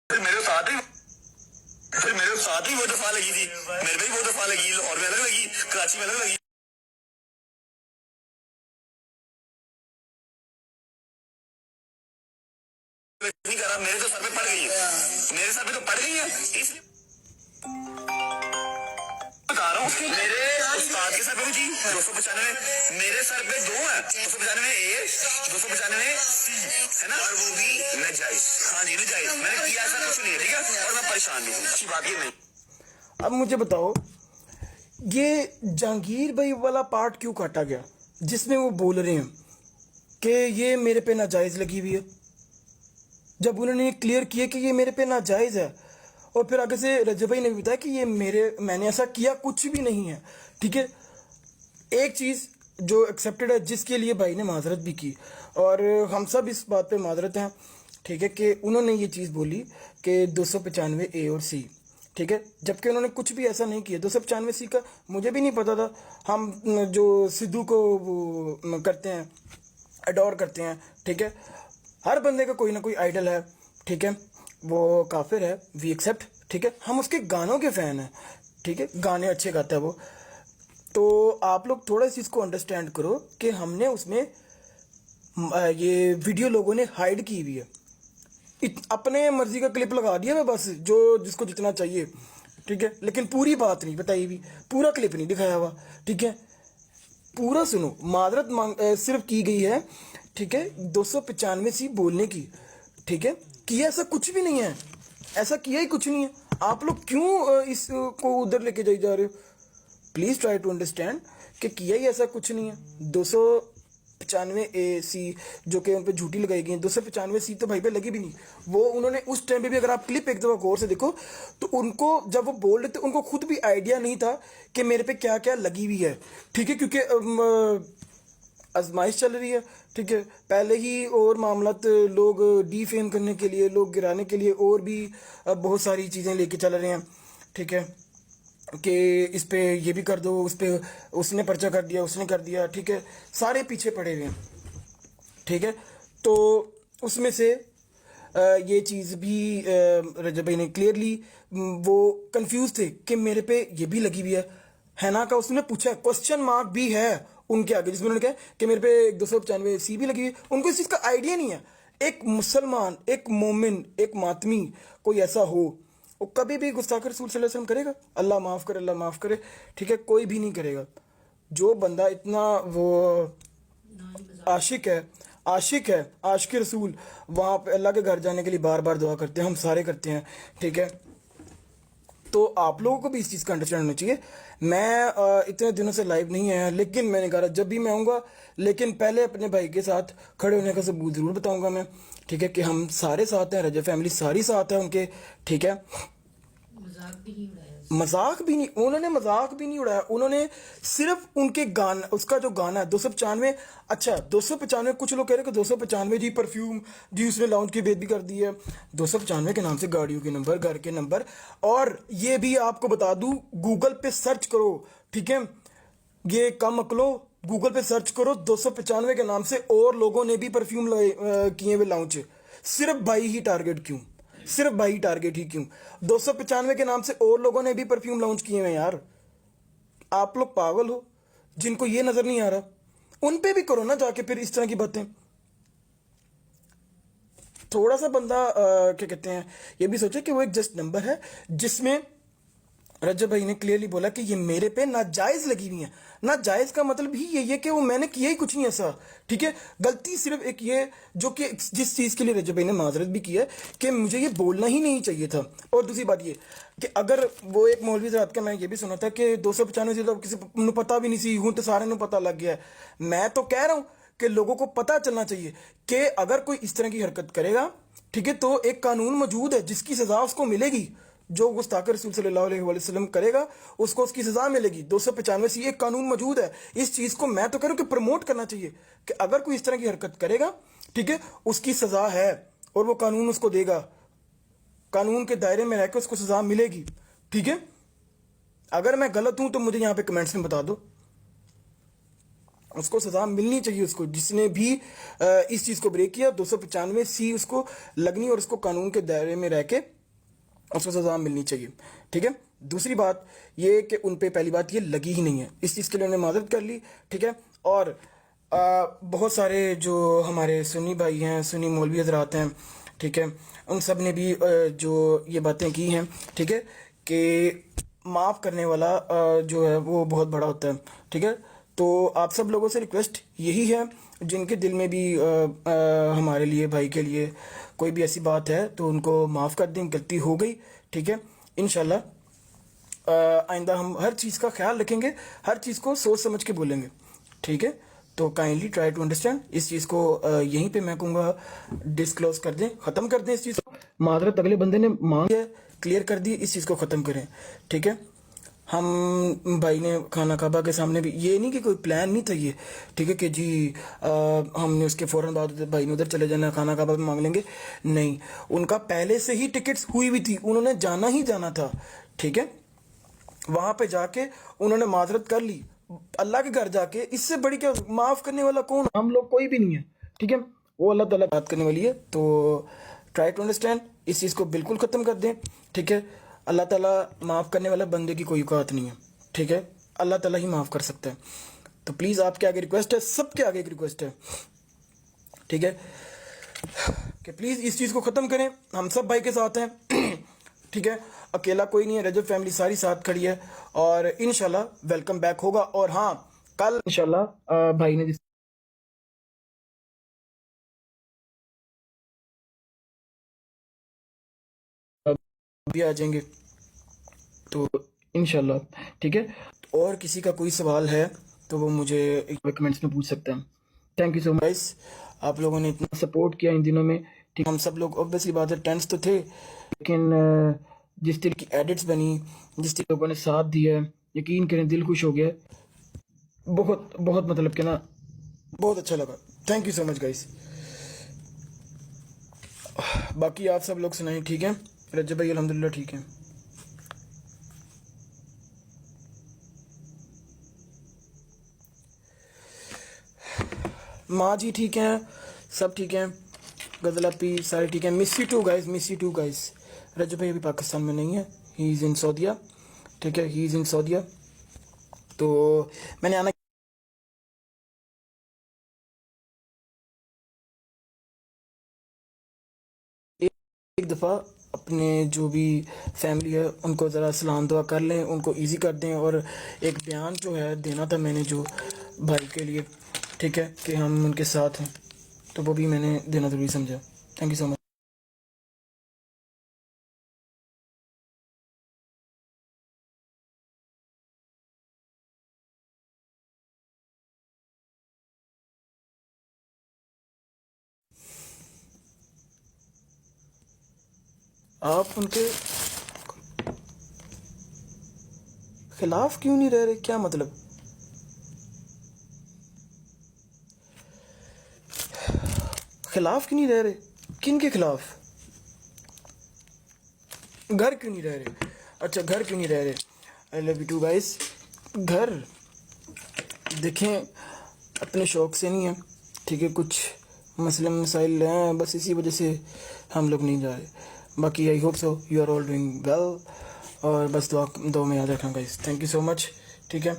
फिर मेरे साथ ही वो दफा लगी थी, मेरे पे भी वो दफा लगी, लाहौर में अलग लगी, कराची में अलग लगी। नहीं करा, मेरे तो सर पे पड़ गई है, मेरे सर पे तो पड़ गई है, इसलिए बता रहा हूँ। मेरे उस्ताद के सर पे भी थी 295, मेरे सर पे दो है, 295 ए, 295 सी, है ना, और वो भी नाजायज। हाँ जी नाजायज, मैंने किया ऐसा कुछ नहीं है, ठीक है, और मैं परेशान भी हूँ, अच्छी बात ये नहीं। अब मुझे बताओ, ये जहांगीर भाई वाला पार्ट क्यों काटा गया जिसमें वो बोल रहे हैं कि ये मेरे पे नाजायज़ लगी हुई है, जब उन्होंने क्लियर किया कि ये मेरे पे नाजायज़ है। और फिर आगे से रजब भाई ने भी बताया कि ये मैंने ऐसा किया कुछ भी नहीं है। ठीक है, एक चीज़ जो एक्सेप्टेड है, जिसके लिए भाई ने माजरत भी की, और हम सब इस बात पे माजरत हैं, ठीक है, कि उन्होंने ये चीज़ बोली कि 295 ए और सी, ठीक है, जबकि उन्होंने कुछ भी ऐसा नहीं किया। 295 सी का मुझे भी नहीं पता था। हम जो सिद्धू को वो करते हैं, अडोर करते हैं, ठीक है, हर बंदे का कोई ना कोई आइडल है, ठीक है, वो काफिर है, वी एक्सेप्ट, ठीक है, हम उसके गानों के फ़ैन हैं, ठीक है, गाने अच्छे गाता है वो। तो आप लोग थोड़ा इस चीज़ को अंडरस्टैंड करो कि हमने उसमें ये वीडियो लोगों ने हाइड की हुई है, अपने मर्जी का क्लिप लगा दिया है बस, जो जिसको जितना चाहिए, ठीक है, लेकिन पूरी बात नहीं बताई हुई, पूरा क्लिप नहीं दिखाया हुआ, ठीक है। पूरा सुनो, माजरत सिर्फ की गई है, ठीक है, 295 सी बोलने की, ठीक है, किया ऐसा कुछ भी नहीं है, ऐसा किया ही कुछ नहीं है। आप लोग क्यों इसको उधर लेके जाई जा रहे हो? प्लीज ट्राई टू अंडरस्टैंड कि किया ही ऐसा कुछ नहीं है। 295 ए सी जो कि उन पर झूठी लगाई गई है, 295 सी तो भाई पे लगी भी नहीं। वो उन्होंने उस टाइम पे भी, अगर आप क्लिप एक दफा गौर से देखो तो उनको जब वो बोल रहे थे उनको खुद भी आइडिया नहीं था कि मेरे पे क्या क्या लगी हुई है, ठीक है, क्योंकि आजमाइश चल रही है, ठीक है, पहले ही और मामलात लोग डीफेम करने के लिए, लोग गिराने के लिए और भी बहुत सारी चीज़ें लेके चल रहे हैं, ठीक है, कि इस पे ये भी कर दो, उस पे उसने पर्चा कर दिया, उसने कर दिया, ठीक है, सारे पीछे पड़े हुए हैं, ठीक है। तो उसमें से ये चीज़ भी रजब भाई ने क्लियरली, वो कंफ्यूज थे कि मेरे पे ये भी लगी हुई है ना, का उसने पूछा, क्वेश्चन मार्क भी है उनके आगे, जिसमें उन्होंने कहा कि मेरे पे 295 सी भी लगी हुई है। उनको इस चीज़ का आइडिया नहीं है। एक मुसलमान, एक मोमिन, एक मातमी कोई ऐसा हो, वो कभी भी गुस्ताख रसूल सल्लल्लाहु अलैहि वसल्लम करेगा? अल्लाह माफ़ करे, अल्लाह माफ़ करे, ठीक है, कोई भी नहीं करेगा। जो बंदा इतना वो आशिक है, आशिक है, आशिक रसूल, वहाँ पे अल्लाह के घर जाने के लिए बार बार दुआ करते हैं, हम सारे करते हैं, ठीक है। तो आप लोगों को भी इस चीज़ का अंडरस्टैंड होना चाहिए। मैं इतने दिनों से लाइव नहीं आया, लेकिन मैंने कहा जब भी मैं आऊँगा, लेकिन पहले अपने भाई के साथ खड़े होने का सबूत ज़रूर बताऊँगा मैं, ठीक है, कि हम सारे साथ हैं, रजब फैमिली सारी साथ है उनके, ठीक है। मजाक भी नहीं, उन्होंने मजाक भी नहीं उड़ाया, उन्होंने सिर्फ उनके गाना, उसका जो गाना है 295, अच्छा 295, कुछ लोग कह रहे हैं कि 295 जी परफ्यूम जी उसने लॉन्च की बेद भी कर दी है। 295 के नाम से गाड़ियों के नंबर, घर के नंबर, और ये भी आपको बता दूं, गूगल पे सर्च करो, ठीक है, ये कम अकलो, गूगल पे सर्च करो 295 के नाम से और लोगों ने भी परफ्यूम किए हुए लॉन्च, सिर्फ भाई ही टारगेट क्यों, सिर्फ भाई टारगेट ही क्यों? 295 के नाम से और लोगों ने भी परफ्यूम लॉन्च किए हुए यार। आप लोग पागल हो जिनको ये नजर नहीं आ रहा? उन पे भी करो ना जाके फिर इस तरह की बातें। थोड़ा सा बंदा क्या कहते हैं, ये भी सोचे कि वो एक जस्ट नंबर है, जिसमें रजब भाई ने क्लियरली बोला कि ये मेरे पे नाजायज लगी हुई है। नाजायज का मतलब ही यही है कि वो मैंने किया ही कुछ नहीं ऐसा, ठीक है। गलती सिर्फ एक ये, जो कि जिस चीज के लिए रजब भाई ने माजरत भी की है कि मुझे ये बोलना ही नहीं चाहिए था। और दूसरी बात ये कि अगर वो एक मौलवी रात का मैं ये भी सुना था कि 295 तो किसी को पता भी नहीं सी, हूं तो सारे को पता लग गया है। मैं तो कह रहा हूं कि लोगों को पता चलना चाहिए कि अगर कोई इस तरह की हरकत करेगा, ठीक है, तो एक कानून मौजूद है जिसकी सजा उसको मिलेगी। जो गुस्ताख रसूल सल्लल्लाहु अलैहि वसल्लम करेगा उसको उसकी सजा मिलेगी। 295 से एक कानून मौजूद है। इस चीज को मैं तो कह रहा हूं कि प्रमोट करना चाहिए कि अगर कोई इस तरह की हरकत करेगा, ठीक है, उसकी सजा है और वो कानून उसको देगा, कानून के दायरे में रहकर उसको सजा मिलेगी, ठीक है। अगर मैं गलत हूं तो मुझे यहां पे कमेंट्स में बता दो, उसको सजा मिलनी चाहिए, उसको जिसने भी इस चीज को ब्रेक किया 295 सी उसको लगनी और उसको कानून के दायरे में रह के उसको सज़ा मिलनी चाहिए, ठीक है। दूसरी बात ये कि उन पे पहली बात ये लगी ही नहीं है, इस चीज़ के लिए उन्होंने माजरत कर ली, ठीक है। और बहुत सारे जो हमारे सुन्नी भाई हैं, सुन्नी मौलवी हजरात हैं, ठीक है, उन सब ने भी जो ये बातें की हैं, ठीक है, कि माफ़ करने वाला जो है वो बहुत बड़ा होता है, ठीक है। तो आप सब लोगों से रिक्वेस्ट यही है, जिनके दिल में भी हमारे लिए, भाई के लिए कोई भी ऐसी बात है तो उनको माफ़ कर दें, गलती हो गई, ठीक है। इंशाल्लाह आइंदा हम हर चीज़ का ख्याल रखेंगे, हर चीज़ को सोच समझ के बोलेंगे, ठीक है। तो काइंडली ट्राई टू अंडरस्टैंड, इस चीज़ को यहीं पे मैं कहूँगा डिस्क्लोज कर दें, ख़त्म कर दें इस चीज़ को। माजरत अगले बंदे ने मांगी है, क्लियर कर दी, इस चीज़ को ख़त्म करें, ठीक है। हम भाई ने खाना काबा के सामने भी, ये नहीं कि कोई प्लान नहीं था ये, ठीक है, कि जी हमने उसके फ़ौरन बाद भाई ने उधर चले जाना, खाना काबा में मांग लेंगे, नहीं। उनका पहले से ही टिकट्स हुई हुई थी, उन्होंने जाना ही जाना था, ठीक है। वहाँ पे जाके उन्होंने माजरत कर ली, अल्लाह के घर जाके, इससे बड़ी क्या, माफ़ करने वाला कौन, हम लोग कोई भी नहीं है, ठीक है। वो अल्लाह ताला बात करने वाली है। तो ट्राई टू अंडरस्टैंड, इस चीज़ को बिल्कुल ख़त्म कर दें, ठीक है। अल्लाह ताला माफ़ करने वाला बंदे की कोई औकात नहीं है, ठीक है, अल्लाह ताला ही माफ़ कर सकता है। तो प्लीज़ आपके आगे रिक्वेस्ट है, सबके आगे एक रिक्वेस्ट है, ठीक है, कि प्लीज़ इस चीज़ को ख़त्म करें, हम सब भाई के साथ हैं, ठीक है, अकेला कोई नहीं है, रजब फैमिली सारी साथ खड़ी है, और इंशाल्लाह वेलकम बैक होगा। और हाँ, कल इंशाल्लाह भाई ने जिस भी आ जाएंगे, तो इंशाल्लाह, ठीक है। और किसी का कोई सवाल है तो वो मुझे कमेंट्स में पूछ सकते हैं। थैंक यू सो मच, आप लोगों ने इतना सपोर्ट किया इन दिनों में, ठीक। हम सब लोग ऑब्वियसली बात है टेंस तो थे, लेकिन जिस तरह की एडिट्स बनी, जिस तरह लोगों ने साथ दिया, यकीन करें दिल खुश हो गया, बहुत बहुत, मतलब कि ना बहुत अच्छा लगा। Thank you so much guys. बाकी आप सब लोग सुनाएं, ठीक है। रजब भाई अल्हम्दुलिल्लाह ठीक है। माँ जी ठीक हैं, सब ठीक हैं, गजल पी सारे ठीक हैं। Miss you too guys, miss you too guys. Rajab भाई अभी पाकिस्तान में नहीं है, ही इज़ इन सऊदिया, ठीक है, ही इज़ इन सऊदिया। तो मैंने आना एक दफ़ा अपने जो भी फैमिली है उनको ज़रा सलाम दुआ कर लें, उनको इजी कर दें। और एक बयान जो है देना था मैंने जो भाई के लिए, ठीक है, कि हम उनके साथ हैं, तो वो भी मैंने देना ज़रूरी समझा। Thank you so much. आप उनके खिलाफ क्यों नहीं रह रहे, क्या मतलब? खिलाफ क्यों नहीं रह रहे, किन के खिलाफ? घर क्यों नहीं रह रहे? अच्छा, घर क्यों नहीं रह रहे? I love you too guys. घर देखें अपने शौक से नहीं है, ठीक है, कुछ मसले मसाइल हैं, बस इसी वजह से हम लोग नहीं जा रहे। बाकी I hope so you are all doing well, और बस दुआ में याद रखना guys. Thank you so much, ठीक है।